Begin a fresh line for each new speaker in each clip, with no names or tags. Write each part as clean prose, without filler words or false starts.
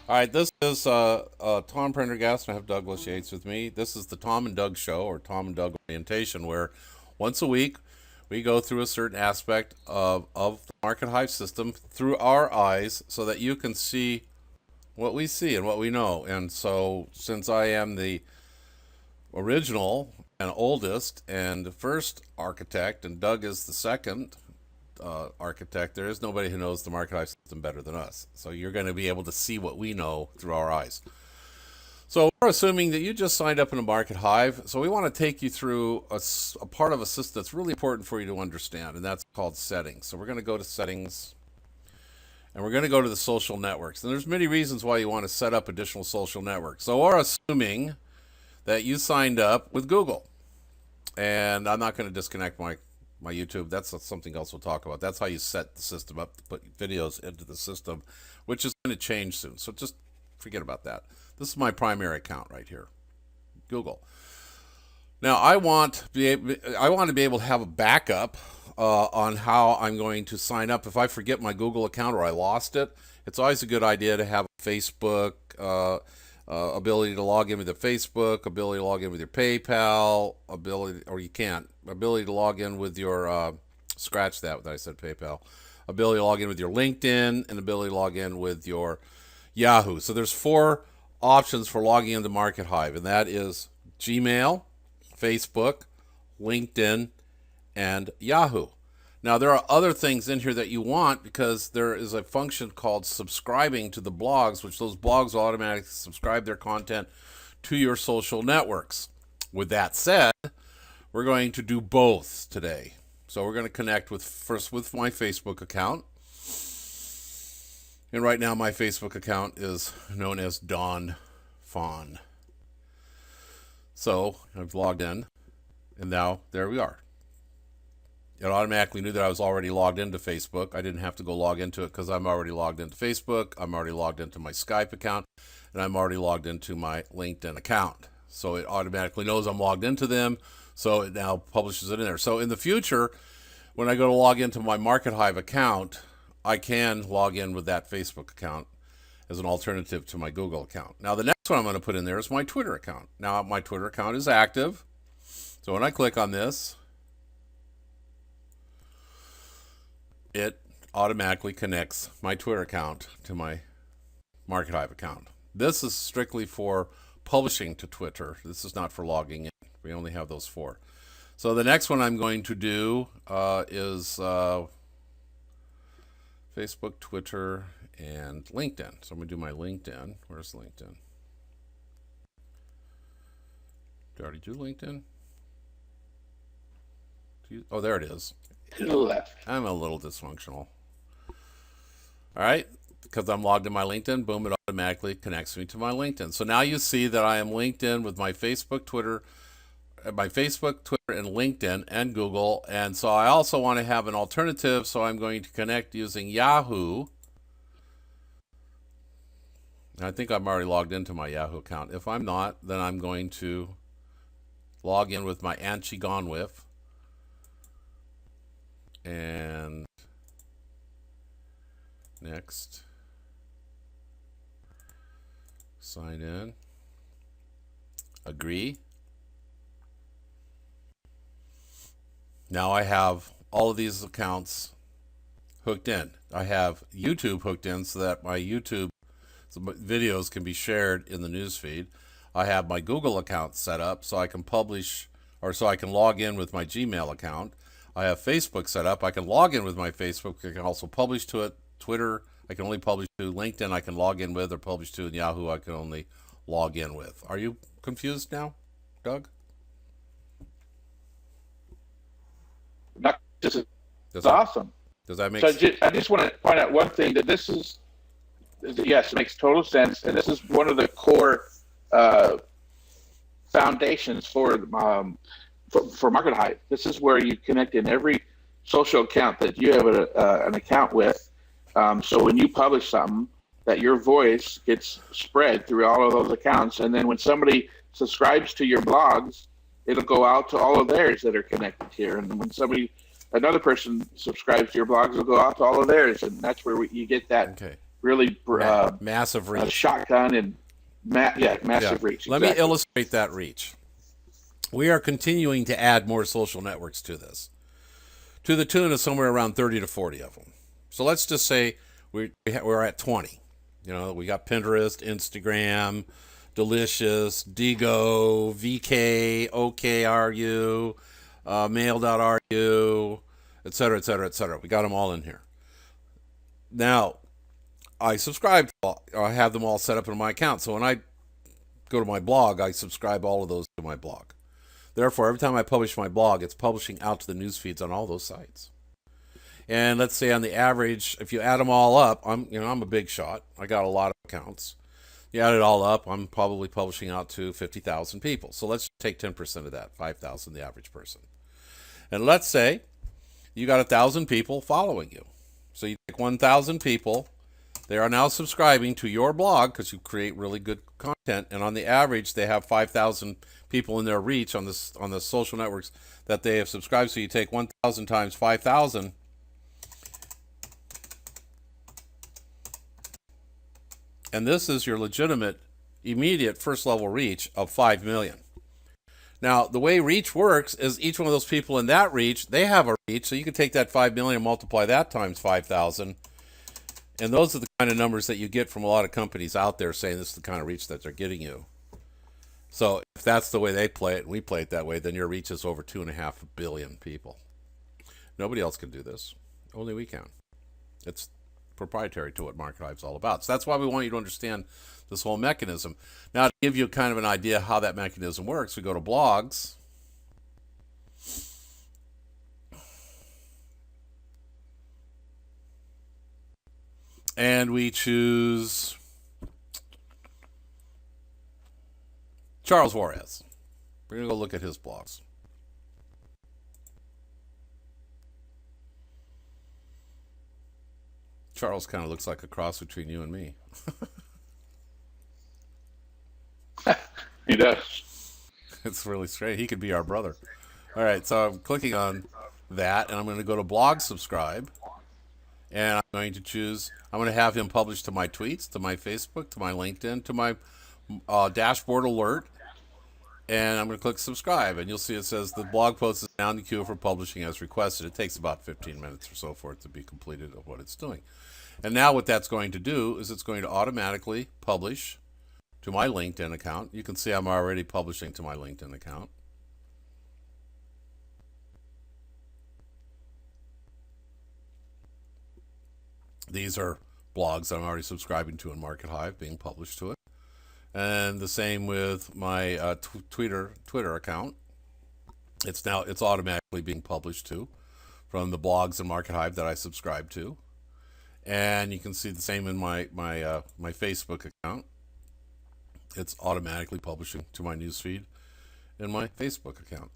All right, this is Tom Prendergast, and I have Douglas Yates with me. This is the Tom and Doug Show, or Tom and Doug Orientation, where once a week we go through a certain aspect of the Market Hive system through our eyes so that you can see what we see and what we know. And so, since I am the original and oldest and first architect, and Doug is the second architect, there is nobody who knows the Market Hive system better than us. So you're going to be able to see what we know through our eyes. So we're assuming that you just signed up in a Market Hive. So we want to take you through a part of a system that's really important for you to understand, and that's called settings. So we're going to go to settings, and we're going to go to the social networks. And there's many reasons why you want to set up additional social networks. So we're assuming that you signed up with Google. And I'm not going to disconnect my YouTube. That's something else we'll talk about. That's how you set the system up to put videos into the system, which is going to change soon. So just forget about that. This is my primary account right here, Google. Now I want to be able to have a backup on how I'm going to sign up. If I forget my Google account or I lost it, it's always a good idea to have a Facebook. Ability to log in with your Facebook, ability to log in with your PayPal, or you can't, ability to log in with your, scratch that I said PayPal, ability to log in with your LinkedIn, and ability to log in with your Yahoo. So there's four options for logging into Market Hive, and that is Gmail, Facebook, LinkedIn, and Yahoo. Now, there are other things in here that you want because there is a function called subscribing to the blogs, which those blogs will automatically subscribe their content to your social networks. With that said, we're going to do both today. So we're going to connect first with my Facebook account. And right now my Facebook account is known as Don Fawn. So I've logged in, and now there we are. It automatically knew that I was already logged into Facebook. I didn't have to go log into it because I'm already logged into Facebook. I'm already logged into my Skype account, and I'm already logged into my LinkedIn account. So it automatically knows I'm logged into them, so it now publishes it in there. So in the future, when I go to log into my Market Hive account, I can log in with that Facebook account as an alternative to my Google account. Now the next one I'm going to put in there is my Twitter account. Now my Twitter account is active. So when I click on this, it automatically connects my Twitter account to my Market Hive account. This is strictly for publishing to Twitter. This is not for logging in. We only have those four. So the next one I'm going to do is Facebook, Twitter, and LinkedIn. So I'm going to do my LinkedIn. Where's LinkedIn? Did I already do LinkedIn? Oh, there it is.
To the left.
I'm a little dysfunctional. All right, because I'm logged in my LinkedIn, boom, it automatically connects me to my LinkedIn. So now you see that I am linked in with my Facebook, Twitter, and LinkedIn and Google. And so I also want to have an alternative, so I'm going to connect using Yahoo. I think I'm already logged into my Yahoo account. If I'm not, then I'm going to log in with my Anchi Gonwith. And next, sign in, agree. Now I have all of these accounts hooked in. I have YouTube hooked in so that my YouTube videos can be shared in the newsfeed. I have my Google account set up so I can publish, or so I can log in with my Gmail account. I have Facebook set up. I can log in with my Facebook. I can also publish to it. Twitter, I can only publish to. LinkedIn, I can log in with or publish to. And Yahoo, I can only log in with. Are you confused now, Doug?
This is
Does that
awesome.
does that make
So
sense?
I just want to point out one thing that this is, yes, it makes total sense. And this is one of the core uh, foundations for Market Hive. This is where you connect in every social account that you have an account with. So when you publish something, that your voice gets spread through all of those accounts, and then when somebody subscribes to your blogs, it'll go out to all of theirs that are connected here. And when another person subscribes to your blogs, it'll go out to all of theirs, and that's where you get that
Okay.
really
massive reach.
shotgun and massive reach.
Let me illustrate that reach. We are continuing to add more social networks to this, to the tune of somewhere around 30 to 40 of them. So let's just say we're at 20. You know, we got Pinterest, Instagram, Delicious, Digo, VK, OKRU, Mail.ru, et cetera, et cetera, et cetera. We got them all in here. Now, I subscribe to I have them all set up in my account. So when I go to my blog, I subscribe all of those to my blog. Therefore, every time I publish my blog, it's publishing out to the news feeds on all those sites. And let's say on the average, if you add them all up, I'm a big shot. I got a lot of accounts. You add it all up, I'm probably publishing out to 50,000 people. So let's take 10% of that, 5,000, the average person. And let's say you got 1,000 people following you. So you take 1,000 people. They are now subscribing to your blog because you create really good content. And on the average, they have 5,000 people in their reach on the social networks that they have subscribed. So you take 1,000 times 5,000. And this is your legitimate, immediate first level reach of 5 million. Now, the way reach works is each one of those people in that reach, they have a reach. So you can take that 5 million and multiply that times 5,000. And those are the kind of numbers that you get from a lot of companies out there saying this is the kind of reach that they're getting you. So if that's the way they play it and we play it that way, then your reach is over 2.5 billion people. Nobody else can do this. Only we can. It's proprietary to what MarketHive's all about. So that's why we want you to understand this whole mechanism. Now, to give you kind of an idea how that mechanism works, we go to blogs. And we choose Charles Juarez. We're going to go look at his blogs. Charles kind of looks like a cross between you and me.
He does.
It's really straight. He could be our brother. All right, so I'm clicking on that, and I'm going to go to blog subscribe. And I'm going to choose, I'm going to have him publish to my tweets, to my Facebook, to my LinkedIn, to my dashboard alert. And I'm going to click subscribe. And you'll see it says the blog post is now in the queue for publishing as requested. It takes about 15 minutes or so for it to be completed of what it's doing. And now what that's going to do is it's going to automatically publish to my LinkedIn account. You can see I'm already publishing to my LinkedIn account. These are blogs I'm already subscribing to in MarketHive being published to it. And the same with my Twitter account. It's automatically being published to from the blogs in MarketHive that I subscribe to. And you can see the same in my Facebook account. It's automatically publishing to my newsfeed in my Facebook account.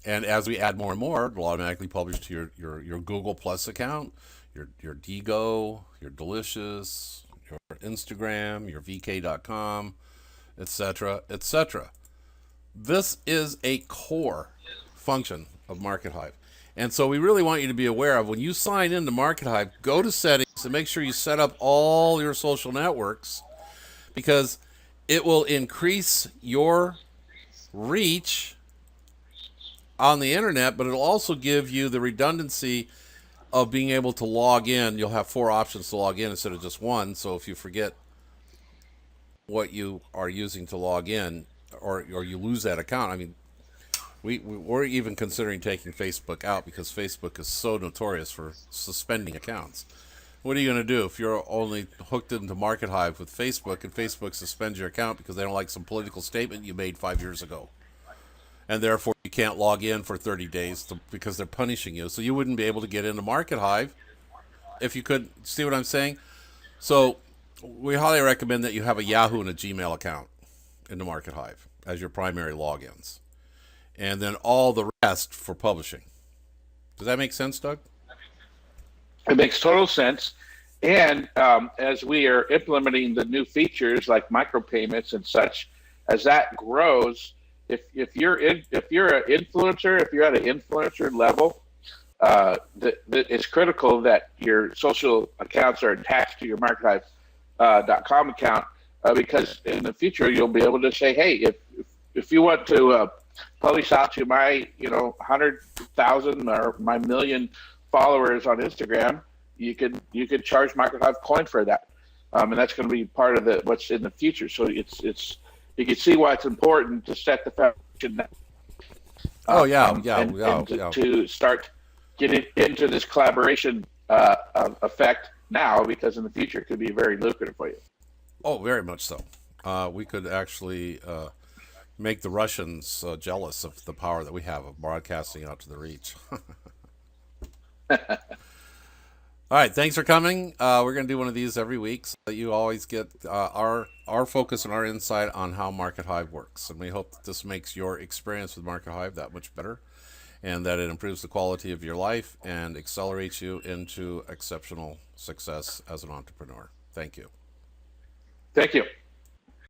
And as we add more and more, it'll automatically publish to your Google Plus account, your Digo, your Delicious, your Instagram, your VK.com, etc., etc. This is a core function of MarketHive. And so we really want you to be aware of when you sign into MarketHive, go to settings and make sure you set up all your social networks, because it will increase your reach on the internet, but it'll also give you the redundancy of being able to log in. You'll have 4 options to log in instead of just one. So if you forget what you are using to log in, or you lose that account, I mean, we're even considering taking Facebook out because Facebook is so notorious for suspending accounts. What are you going to do if you're only hooked into MarketHive with Facebook and Facebook suspends your account because they don't like some political statement you made 5 years ago? And therefore you can't log in for 30 days because they're punishing you. So you wouldn't be able to get into MarketHive if you could. See what I'm saying? So we highly recommend that you have a Yahoo and a Gmail account into MarketHive as your primary logins. And then all the rest for publishing. Does that make sense, Doug?
It makes total sense. And as we are implementing the new features like micropayments and such, as that grows, if you're an influencer, if you're at an influencer level, that it's critical that your social accounts are attached to your MarketHive.com account, because in the future you'll be able to say, hey, if you want to publish out to my 100,000 or my million followers on Instagram, you could charge MarketHive coin for that, and that's going to be part of what's in the future. So it's you can see why it's important to set the foundation. To start getting into this collaboration effect now, because in the future it could be very lucrative for you.
Oh, very much so. We could actually make the Russians jealous of the power that we have of broadcasting out to the reach. All right, thanks for coming. We're going to do one of these every week so that you always get our focus and our insight on how MarketHive works. And we hope that this makes your experience with MarketHive that much better, and that it improves the quality of your life and accelerates you into exceptional success as an entrepreneur. Thank you.
Thank you.